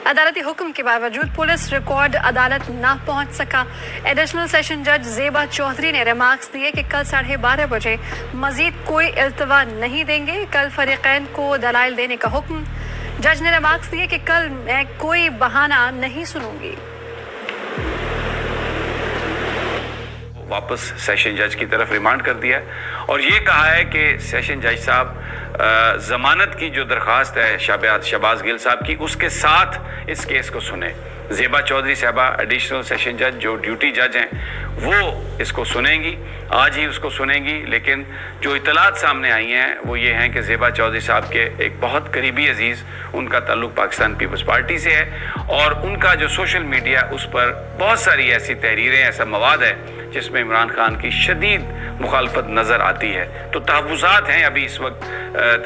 अदालती हुक्म के बावजूद पुलिस रिकॉर्ड अदालत ना पहुंच सका। एडिशनल सेशन जज जेबा चौधरी ने रिमार्क्स दिए कि कल 12:30 बजे मजीद कोई इल्तवा नहीं देंगे। कल फरीकैन को दलाइल देने का हुक्म। जज ने रिमार्क्स दिए कि कल मैं कोई बहाना नहीं सुनूंगी। वापस सेशन जज की तरफ रिमांड कर दिया है और ये कहा है कि सेशन जज साहब जमानत की जो दरख्वास्त है शहबाज गिल साहब की, उसके साथ इस केस को सुने। जेबा चौधरी साहबा एडिशनल सेशन जज जो ड्यूटी जज हैं वो इसको सुनेंगी, आज ही उसको सुनेंगी। लेकिन जो इतलात सामने आई हैं वो ये हैं कि जेबा चौधरी साहब के एक बहुत करीबी अजीज़, उनका ताल्लुक पाकिस्तान पीपल्स पार्टी से है और उनका जो सोशल मीडिया उस पर बहुत सारी ऐसी तहरीरें, ऐसा मवाद है जिसमें इमरान खान की शदीद मुखालफत नज़र आती है। तो तहफ़्फ़ुज़ात हैं अभी इस वक्त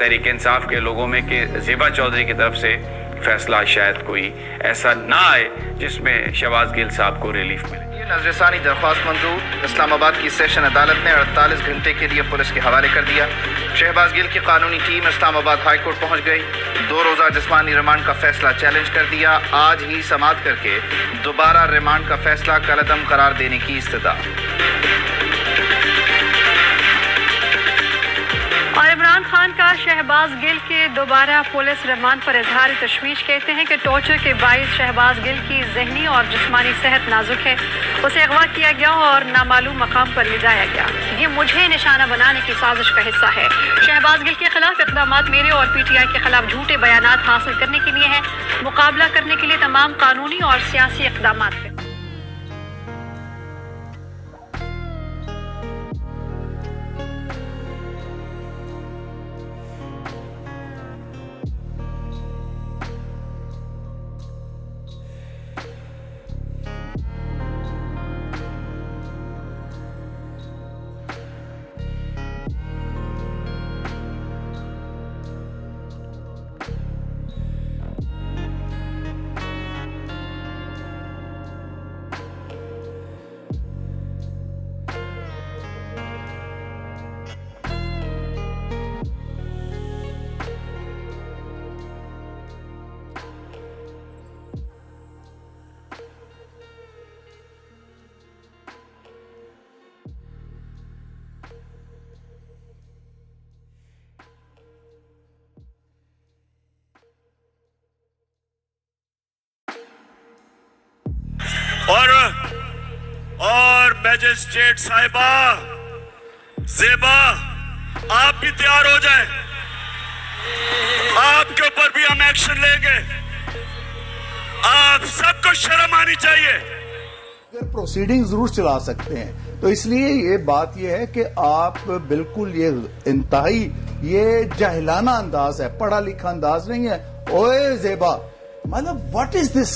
तहरीक इंसाफ के लोगों में कि जेबा चौधरी की तरफ से फैसला शायद कोई ऐसा ना आए जिसमें शहबाज गिल साहब को रिलीफ मिले। ये नजरसानी दरख्वास्त मंजूर। इस्लामाबाद की सेशन अदालत ने 48 घंटे के लिए पुलिस के हवाले कर दिया। शहबाज गिल की कानूनी टीम इस्लामाबाद हाई कोर्ट पहुंच गई। 2 रोज़ा जिस्मानी रिमांड का फैसला चैलेंज कर दिया। आज ही समाअत करके दोबारा रिमांड का फैसला कलअदम करार देने की इस्तदा। और इमरान खान का शहबाज गिल के दोबारा पुलिस रिमांड पर इजहार तशवीश। कहते हैं कि टॉर्चर के बाइस शहबाज गिल की जहनी और जिस्मानी सेहत नाजुक है। उसे अगवा किया गया और नामालूम मकाम पर ले जाया गया। ये मुझे निशाना बनाने की साजिश का हिस्सा है। शहबाज गिल के खिलाफ इक़दाम मेरे और PTI के खिलाफ झूठे बयानात हासिल करने के लिए है। मुकाबला करने के लिए तमाम कानूनी और सियासी इक़दाम पे और मैजिस्ट्रेट साहिबा जेबा, आप भी तैयार हो जाएं। आपके ऊपर भी हम एक्शन लेंगे। आप सबको शर्म आनी चाहिए। अगर प्रोसीडिंग जरूर चला सकते हैं तो इसलिए ये बात ये है कि आप बिल्कुल ये इंतहाई ये जाहिलाना अंदाज है, पढ़ा लिखा अंदाज नहीं है। ओए जेबा, मतलब व्हाट इज दिस?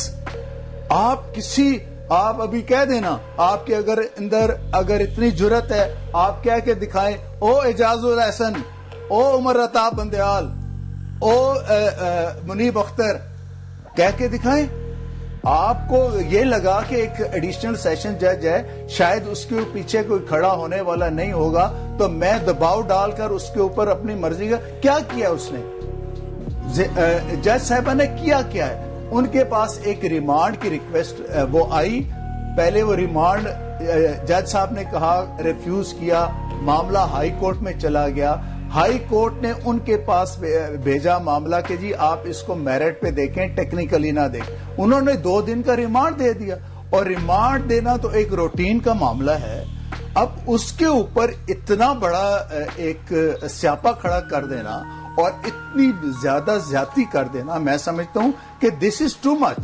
आप अभी कह देना, आपके अगर इतनी जुर्रत है, आप कह के दिखाएं, ओ एजाजुल एहसन, ओ उमर रताब बंदयाल, ओ मुनीब अख्तर, कह के दिखाएं। आपको ये लगा कि एक एडिशनल सेशन जज है, शायद उसके पीछे कोई खड़ा होने वाला नहीं होगा, तो मैं दबाव डालकर उसके ऊपर अपनी मर्जी का क्या किया उसने? जज साहबा ने किया क्या है? उनके पास एक रिमांड की रिक्वेस्ट वो आई। पहले वो रिमांड जज साहब ने कहा, रिफ्यूज किया, मामला हाई कोर्ट में चला गया। हाई कोर्ट ने उनके पास भेजा मामला कि जी आप इसको मेरिट पे देखें, टेक्निकली ना देखें। उन्होंने 2 दिन का रिमांड दे दिया और रिमांड देना तो एक रूटीन का मामला है। अब उसके ऊपर इतना बड़ा एक स्यापा खड़ा कर देना और इतनी ज्यादा ज्यादती कर देना, मैं समझता हूं कि this is too much.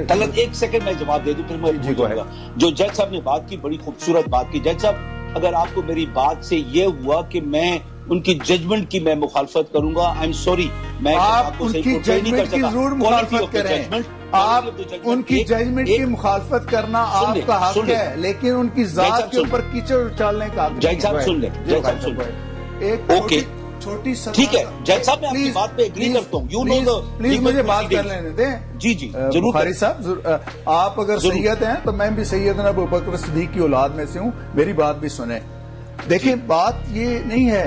Talat 1 second में जवाब दे दूं, फिर मैं बोलूंगा। जो जज साहब ने बात की, बड़ी खूबसूरत बात की। जज साहब, अगर आपको मेरी बात से ये हुआ कि मैं उनकी जजमेंट की मैं मुखालफत करूंगा, आई एम सॉरी। मैं आप उनकी जजमेंट की जरूर मुखालफत करें। आप उनकी जजमेंट की मुखालफत करना आपका हक है, लेकिन उनकी जात के ऊपर कीचड़ उछालने का जज साहब सुन ले, जज साहब सुन ले। एक छोटी ठीक है जज साहब, मैं आपकी बात पे एग्री करता हूँ। यू नो प्लीज मुझे बात कर लेने दें। जी जरूर। बुखारी साहब, आप अगर सैयद हैं तो मैं भी सैयदना अबू बकर सिद्दीक की औलाद में से हूँ, मेरी बात भी सुने। देखिए, बात ये नहीं है,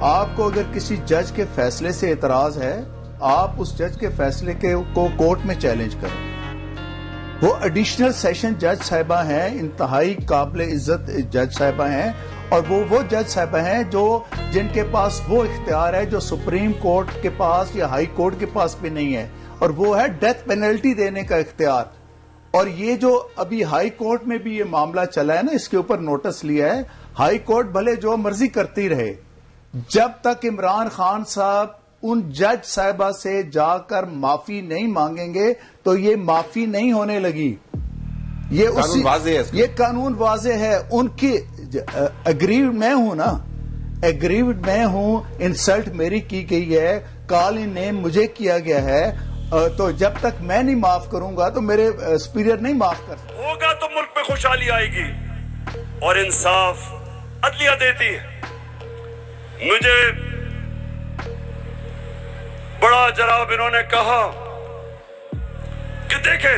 आपको अगर किसी जज के फैसले से एतराज है آپ اس جج کے فیصلے کو کورٹ میں چیلنج کریں. وہ ایڈیشنل سیشن جج صاحبہ ہیں, انتہائی قابل عزت جج صاحبہ ہیں, اور وہ جج صاحبہ ہیں جن کے پاس وہ اختیار ہے جو سپریم کورٹ کے پاس یا ہائی کورٹ کے پاس بھی نہیں ہے, اور وہ ہے ڈیتھ پینلٹی دینے کا اختیار. اور یہ جو ابھی ہائی کورٹ میں بھی یہ معاملہ چلا ہے نا, اس کے اوپر نوٹس لیا ہے, ہائی کورٹ بھلے جو مرضی کرتی رہے, جب تک عمران خان صاحب ان جج صاحبہ سے جا کر معافی نہیں مانگیں گے تو یہ معافی نہیں ہونے لگی. یہ قانون واضح ہے. ان کی اگریوڈ میں ہوں نا, اگریوڈ میں ہوں, انسلٹ میری کی گئی ہے, کال ان نیم مجھے کیا گیا ہے, تو جب تک میں نہیں معاف کروں گا تو میرے سپیریئر نہیں معاف کر سکتے. ہوگا تو ملک میں خوشحالی آئے گی اور انصاف عدلیہ دیتی ہے. مجھے بڑا جناب انہوں نے کہا کہ دیکھیں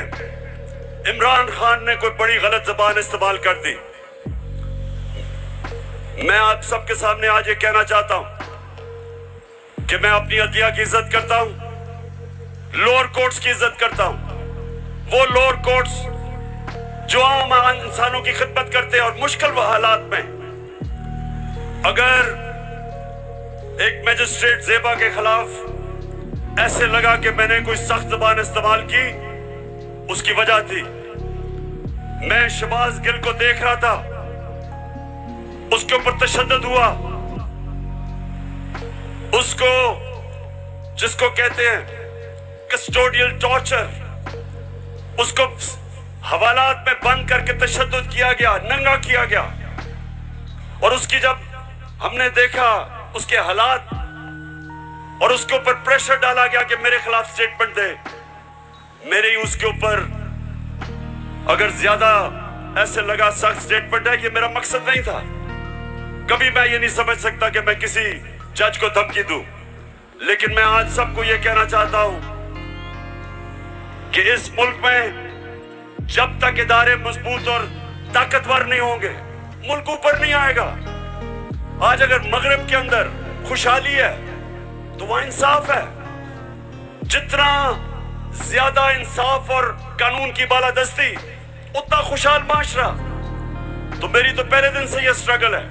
عمران خان نے کوئی بڑی غلط زبان استعمال کر دی. میں آپ سب کے سامنے آج یہ کہنا چاہتا ہوں کہ میں اپنی عدلیہ کی عزت کرتا ہوں, لوور کورٹس کی عزت کرتا ہوں. وہ لوور کورٹس جو عام انسانوں کی خدمت کرتے ہیں, اور مشکل حالات میں اگر ایک میجسٹریٹ زیبا کے خلاف ایسے لگا کہ میں نے کوئی سخت زبان استعمال کی, اس کی وجہ تھی میں شہباز گل کو دیکھ رہا تھا, اس کے اوپر تشدد ہوا, اس کو جس کو کہتے ہیں کسٹوڈیل ٹارچر, اس کو حوالات میں بند کر کے تشدد کیا گیا, ننگا کیا گیا. اور اس کی جب ہم نے دیکھا اس کے حالات, اور اس کے اوپر پریشر ڈالا گیا کہ میرے خلاف سٹیٹمنٹ دے, میرے اس کے اوپر اگر زیادہ ایسے لگا سخت سٹیٹمنٹ ہے, یہ میرا مقصد نہیں تھا. کبھی میں یہ نہیں سمجھ سکتا کہ میں کسی جج کو دھمکی دوں, لیکن میں آج سب کو یہ کہنا چاہتا ہوں کہ اس ملک میں جب تک ادارے مضبوط اور طاقتور نہیں ہوں گے, ملک اوپر نہیں آئے گا. آج اگر مغرب کے اندر خوشحالی ہے تو وہ انصاف ہے. جتنا زیادہ انصاف اور قانون کی بالادستی اتنا خوشحال معاشرہ. تو میری تو پہلے دن سے یہ سٹرگل ہے.